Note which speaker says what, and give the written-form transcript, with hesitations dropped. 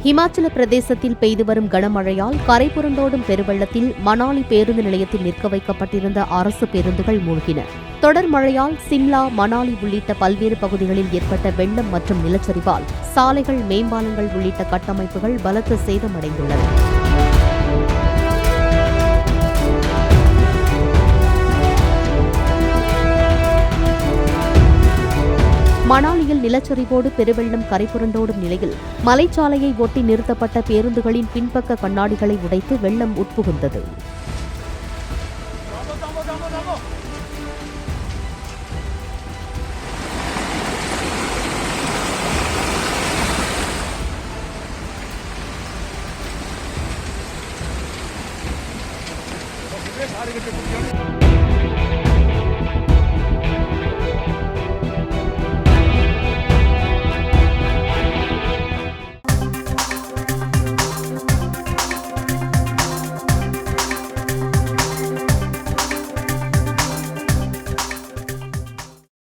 Speaker 1: ஹிமாச்சல பிரதேசத்தில் பெய்து வரும் கனமழையால் கரை புரண்டோடும் பெருவெள்ளத்தில் மணாலி பேருந்து நிலையத்தில் நிற்க வைக்கப்பட்டிருந்த அரசு பேருந்துகள் மூழ்கின. தொடர் மழையால் சிம்லா, மணாலி உள்ளிட்ட பல்வேறு பகுதிகளில் ஏற்பட்ட வெள்ளம் மற்றும் நிலச்சரிவால் சாலைகள், மேம்பாலங்கள் உள்ளிட்ட கட்டமைப்புகள் பலத்த சேதமடைந்துள்ளன. மணாலியில் நிலச்சரிவோடு பெருவெள்ளம் கரைபுரண்டோடும் நிலையில் மலைச்சாலையை ஒட்டி நிறுத்தப்பட்ட பேருந்துகளின் பின்பக்க கண்ணாடிகளை உடைத்து வெள்ளம் உட்புகுந்தது.